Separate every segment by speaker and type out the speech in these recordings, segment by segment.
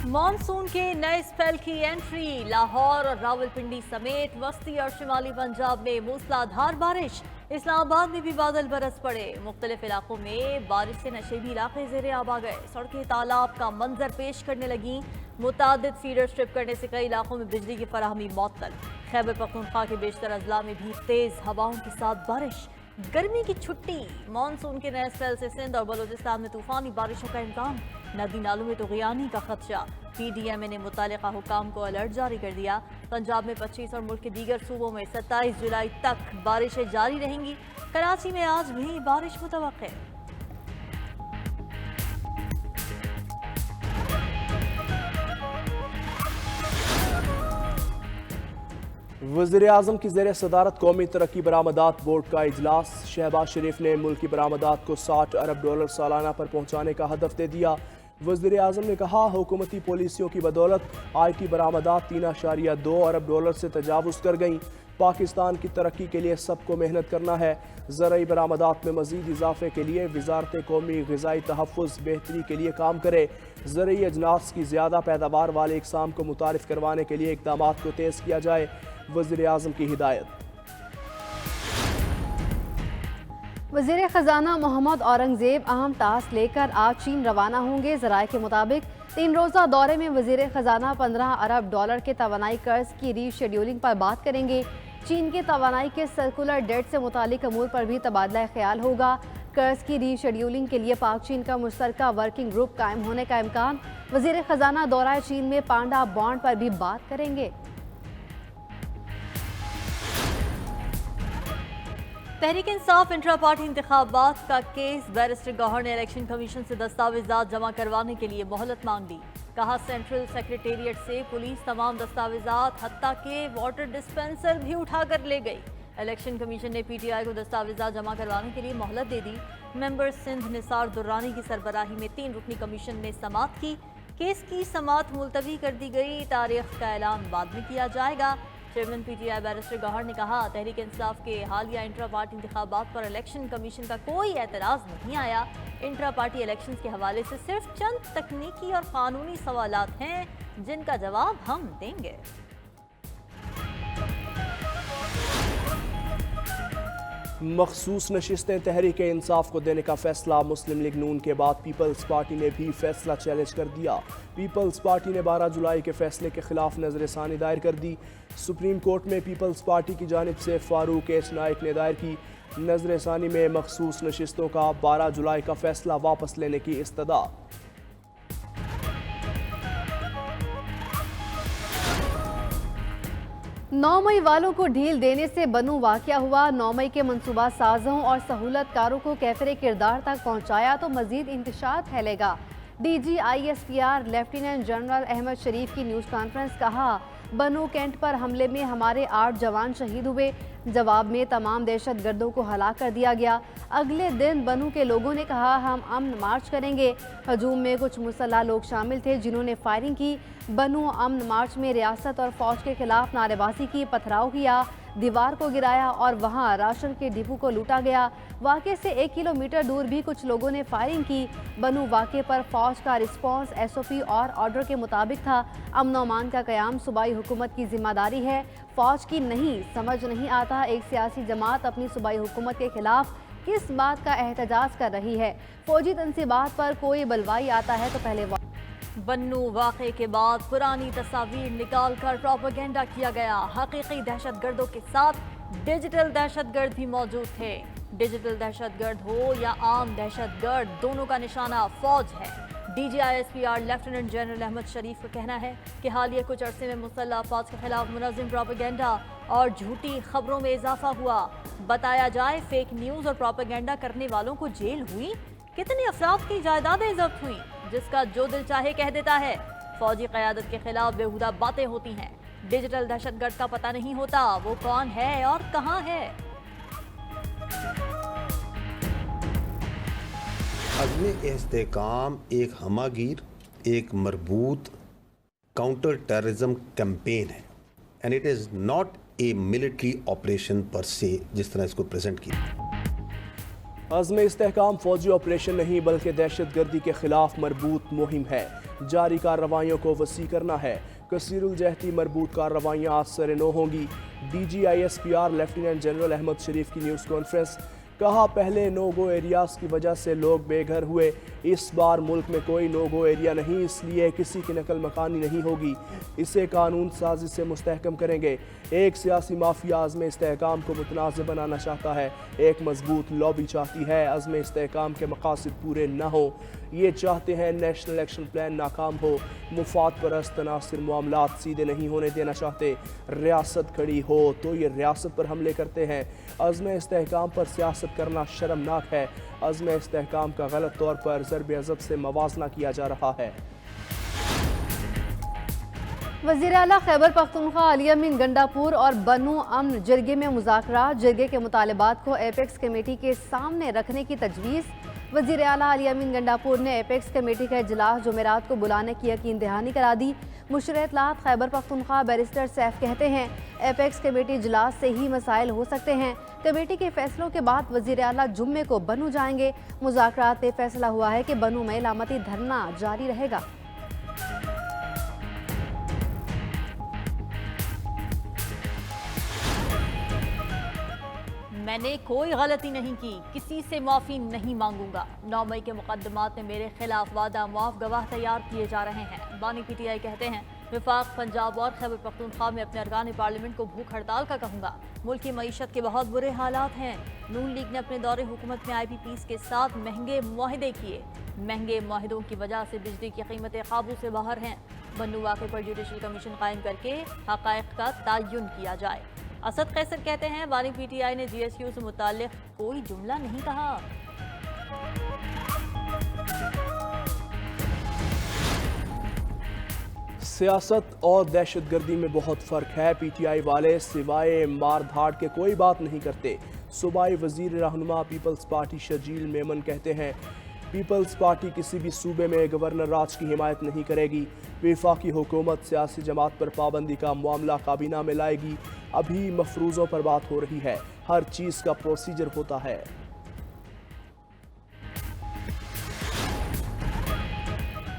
Speaker 1: Monsoon के नए spell की एंट्री। लाहौर और रावलपिंडी समेत वस्ती और शिमाली पंजाब में मूसलाधार बारिश। इस्लामाबाद में भी बादल बरस पड़े। मुख्तलिफ इलाकों में बारिश से नशेबी इलाके ज़ेरे आब आ गए। सड़कें तालाब का मंजर पेश करने लगी। मुतादिद फीडर स्ट्रिप करने से कई इलाकों में बिजली की फराहमी मअतल। खैबर पख्तूनख्वा के बेशतर अजला में भी तेज हवाओं के साथ बारिश। गर्मी की छुट्टी। मानसून के नए स्पेल से सिंध और बलूचिस्तान में तूफानी बारिशों का इम्कान। नदी नालों में तग़ियानी का खदशा। PDMA ने मुतालिका हुकाम को अलर्ट जारी कर दिया। पंजाब में 25 और मुल्क के दीगर सूबों में 27 जुलाई तक बारिशें जारी रहेंगी। कराची में आज भी बारिश मुतवक्के।
Speaker 2: वज़ीर-ए-आज़म की ज़ेर सदारत कौमी तरक्की बरामदात बोर्ड का इजलास। शहबाज शरीफ ने मुल्क की बरामदात को $60 अरब सालाना पर पहुँचाने का हदफ दे दिया। वज़ीर-ए-आज़म ने कहा, हुकूमती पॉलिसियों की बदौलत IT बरामदात $3.2 अरब से तजावुज़ कर गईं। पाकिस्तान की तरक्की के लिए सबको मेहनत करना है। ज़रई बरामदात में मज़ीद इजाफे के लिए वज़ारत कौमी ग़िज़ाई तहफ़्फ़ुज़ बेहतरी के लिए काम करे। ज़रई अजनास की ज़्यादा पैदावार वाले इक़साम को मुतारिफ़ करवाने के लिए इक़दामात को तेज़ किया जाए। वज़ीर-ए-आज़म की हिदायत।
Speaker 3: वज़ीर ख़जाना मोहम्मद औरंगज़ेब अहम टास्क लेकर आज चीन रवाना होंगे। ज़राए के मुताबिक 3 रोज़ा दौरे में वज़ीर ख़जाना $15 अरब के तवानाई कर्ज की रीशेड्यूलिंग पर बात करेंगे। चीन के तवानाई के सर्कुलर डेट से मुतालिक अमूर पर भी तबादला ख्याल होगा। कर्ज की रीशेड्यूलिंग के लिए पाक चीन का मुश्तरका वर्किंग ग्रुप कायम होने का इम्कान। वज़ीर ख़जाना दौरा चीन में पांडा बॉन्ड पर भी बात करेंगे।
Speaker 1: तहरीक इंसाफ इंट्रा पार्टी इंतखाबात का केस। बैरिस्टर गौहर ने इलेक्शन कमीशन से दस्तावेजात जमा करवाने के लिए मोहलत मांग ली। कहा, सेंट्रल सेक्रेटेरिएट से पुलिस तमाम दस्तावेजात हत्ता के वाटर डिस्पेंसर भी उठाकर ले गई। इलेक्शन कमीशन ने PTI को दस्तावेजात जमा करवाने के लिए मोहलत दे दी। मेंबर सिंध निसार दुर्रानी की सरबराही में 3 रुकनी कमीशन ने समाअत की। केस की समाअत मुलतवी कर दी गई। तारीख का ऐलान बाद में किया जाएगा। चेयरमैन PTI बैरिस्टर गौहर ने कहा, तहरीक इंसाफ के हालिया इंट्रा पार्टी इंतखाबात पर इलेक्शन कमीशन का कोई एतराज़ नहीं आया। इंट्रा पार्टी इलेक्शन के हवाले से सिर्फ चंद तकनीकी और कानूनी सवालात हैं जिनका जवाब हम देंगे।
Speaker 2: मखसूस नशिस्तें तहरीक इंसाफ को देने का फैसला। मुस्लिम लीग नून के बाद पीपल्स पार्टी ने भी फैसला चैलेंज कर दिया। पीपल्स पार्टी ने 12 जुलाई के फैसले के खिलाफ नजरसानी दायर कर दी। सुप्रीम कोर्ट में पीपल्स पार्टी की जानिब से फारूक एच नाइक ने दायर की नजरसानी में मखसूस नशिस्तों का 12 जुलाई का फैसला वापस लेने की इस्तदा।
Speaker 3: 9 मई वालों को ढील देने से बनू वाक़या हुआ। 9 मई के मनसूबा साजों और सहूलतकारों को कैफरे किरदार तक पहुँचाया तो मजीद इंतशार फैलेगा। DG ISPR lieutenant general Ahmed Sharif की न्यूज़ कॉन्फ्रेंस। कहा, बनू कैंट पर हमले में हमारे 8 जवान शहीद हुए। जवाब में तमाम दहशत गर्दों को हलाक कर दिया गया। अगले दिन बनू के लोगों ने कहा, हम अमन मार्च करेंगे। हजूम में कुछ मुसल्ह लोग शामिल थे जिन्होंने फायरिंग की। बनू अमन मार्च में रियासत और फौज के खिलाफ नारेबाजी की, पथराव किया, दीवार को गिराया और वहां राशन के डिपो को लूटा गया। वाक़े से 1 किलोमीटर दूर भी कुछ लोगों ने फायरिंग की। बनू वाक़े पर फौज का रिस्पॉन्स SOP और ऑर्डर के मुताबिक था। अमन अमान का क़याम सूबाई हुकूमत की जिम्मेदारी है, फौज की नहीं। समझ नहीं आता एक सियासी जमात अपनी सूबाई हुकूमत के खिलाफ किस बात का एहतजाज कर रही है। फौजी तनसीबात पर कोई बलवाई आता है तो पहले
Speaker 1: बन्नू वाक़े के बाद पुरानी तस्वीर निकाल कर प्रोपेगेंडा किया गया। हकीकी दहशतगर्दों के साथ डिजिटल दहशतगर्द भी मौजूद थे। डिजिटल दहशतगर्द हो या आम दहशतगर्द, दोनों का निशाना फौज है। DG ISPR lieutenant general Ahmed Sharif का कहना है कि हालिया कुछ अरसे में मुसल्लह अफवाज के खिलाफ मुनज़्ज़म प्रोपेगेंडा और झूठी खबरों में इजाफा हुआ। बताया जाए, फेक न्यूज़ और प्रोपेगेंडा करने वालों को जेल हुई। कितनी अफराद की जायदादें जब्त हुई, जिसका जो दिल चाहे कह देता है। फौजी क़यादत के खिलाफ बेहुदा बातें होती हैं। डिजिटल दहशतगर्द का पता नहीं होता वो कौन है और कहां है।
Speaker 4: अज़्म इस्तेहकाम एक हमागीर, एक मरबूत काउंटर टेररिज्म कैंपेन है and it is not a military operation पर से, जिस तरह इसको प्रेजेंट किया।
Speaker 2: अज़्म इस्तेहकाम फौजी ऑपरेशन नहीं बल्कि दहशतगर्दी के खिलाफ मरबूत मुहिम है। जारी कार्रवाइयों को वसी करना है। कसीरुल जहती मरबूत कार्रवाइयाँ आज सरे नो होंगी। DGISPR lieutenant general Ahmed Sharif की न्यूज़ कॉन्फ्रेंस। कहा पहले नो गो एरियाज की वजह से लोग बेघर हुए, इस बार मुल्क में कोई नो गो एरिया नहीं, इसलिए किसी की नकल मकानी नहीं होगी। इसे कानून साजी से मुस्तहकम करेंगे। एक सियासी माफिया अज़्म इस्तेहकाम को मुतनाज़ बनाना चाहता है, एक मजबूत लॉबी चाहती है अज़्म इस्तेहकाम के मकासद पूरे न हो। ये चाहते हैं नेशनल एक्शन प्लान नाकाम हो। मुफाद परस्त तनासिर मामलात सीधे नहीं होने देना चाहते। रियासत खड़ी हो तो ये रियासत पर हमले करते हैं। अज़्म इस्तेहकाम पर सियासत करना शर्मनाक है। अज़्म इस्तेहकाम का गलत तौर पर ज़र्ब अज़ब से मवाजना किया जा रहा है।
Speaker 3: वज़ीर आला खैबर पख्तूनख्वा अली अमीन गंडापुर और बनु अमन जिरगे में मुज़ाकरात। जिरगे के मुतालबात को एपेक्स कमेटी के सामने रखने की तजवीज़। वज़ीर आला अली अमीन गंडापुर ने एपेक्स कमेटी का इजलास जुमेरात को बुलाने की यकीन दहानी करा दी। मुशर इत्तलात खैबर पख्तूनख्वा बैरिस्टर सैफ कहते हैं एपेक्स कमेटी इजलास से ही मसाइल हो सकते हैं। कमेटी के फैसलों के बाद वज़ीर आला जुम्मे को बनू जाएंगे। मुज़ाकरात में फैसला हुआ है कि बनू में इलामती धरना जारी रहेगा।
Speaker 1: मैंने कोई गलती नहीं की, किसी से माफ़ी नहीं मांगूंगा। 9 मई के मुकदमात में मेरे खिलाफ वादा मुआफ गवाह तैयार किए जा रहे हैं। बानी PTI कहते हैं विफाक पंजाब और खैबर पख्तूनख्वा में अपने अरकान पार्लियामेंट को भूख हड़ताल का कहूँगा। मुल्क की मईशत के बहुत बुरे हालात हैं। नून लीग ने अपने दौरे हुकूमत में IPPs के साथ महंगे मुआहदे किए। महंगे मुआहदों की वजह से बिजली की कीमतें काबू से बाहर हैं। बन्नू वाक़े पर जुडिशल कमीशन कायम करके हक़ाइक़ का तयन किया जाए। असद कैसर कहते हैं बानी PTI ने GSU से मुताल्लिक़ कोई जुमला नहीं कहा।
Speaker 2: सियासत और दहशतगर्दी में बहुत फ़र्क है। PTI वाले सिवाय मार धाड़ के कोई बात नहीं करते। सूबाई वज़ीर रहनुमा पीपल्स पार्टी शजील मेमन कहते हैं पीपल्स पार्टी किसी भी सूबे में गवर्नर राज की हिमायत नहीं करेगी। वफाकी हुकूमत सियासी जमात पर पाबंदी का मामला काबीना में लाएगी। अभी मफरूज़ों पर बात हो रही है, हर चीज़ का प्रोसीजर होता है।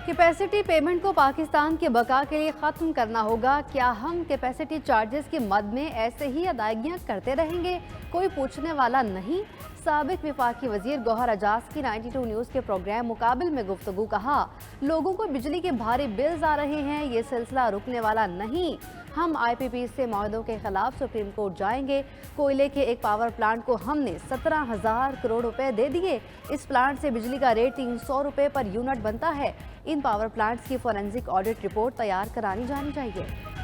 Speaker 3: कैपेसिटी पेमेंट को पाकिस्तान के बका के लिए ख़त्म करना होगा। क्या हम कैपेसिटी चार्जेस के मद में ऐसे ही अदायगियाँ करते रहेंगे? कोई पूछने वाला नहीं। साबिक वफाकी वजीर गौहर एजाज की 92 न्यूज़ के प्रोग्राम मुकाबिल में गुफ्तगू। कहा लोगों को बिजली के भारी बिल्स आ रहे हैं, ये सिलसिला रुकने वाला नहीं। हम IPP से माहदों के खिलाफ सुप्रीम कोर्ट जाएंगे। कोयले के एक पावर प्लांट को हमने 17,000 करोड़ रुपए दे दिए। इस प्लांट से बिजली का रेट 300 रुपए पर यूनिट बनता है। इन पावर प्लांट्स की फोरेंसिक ऑडिट रिपोर्ट तैयार करानी जानी चाहिए।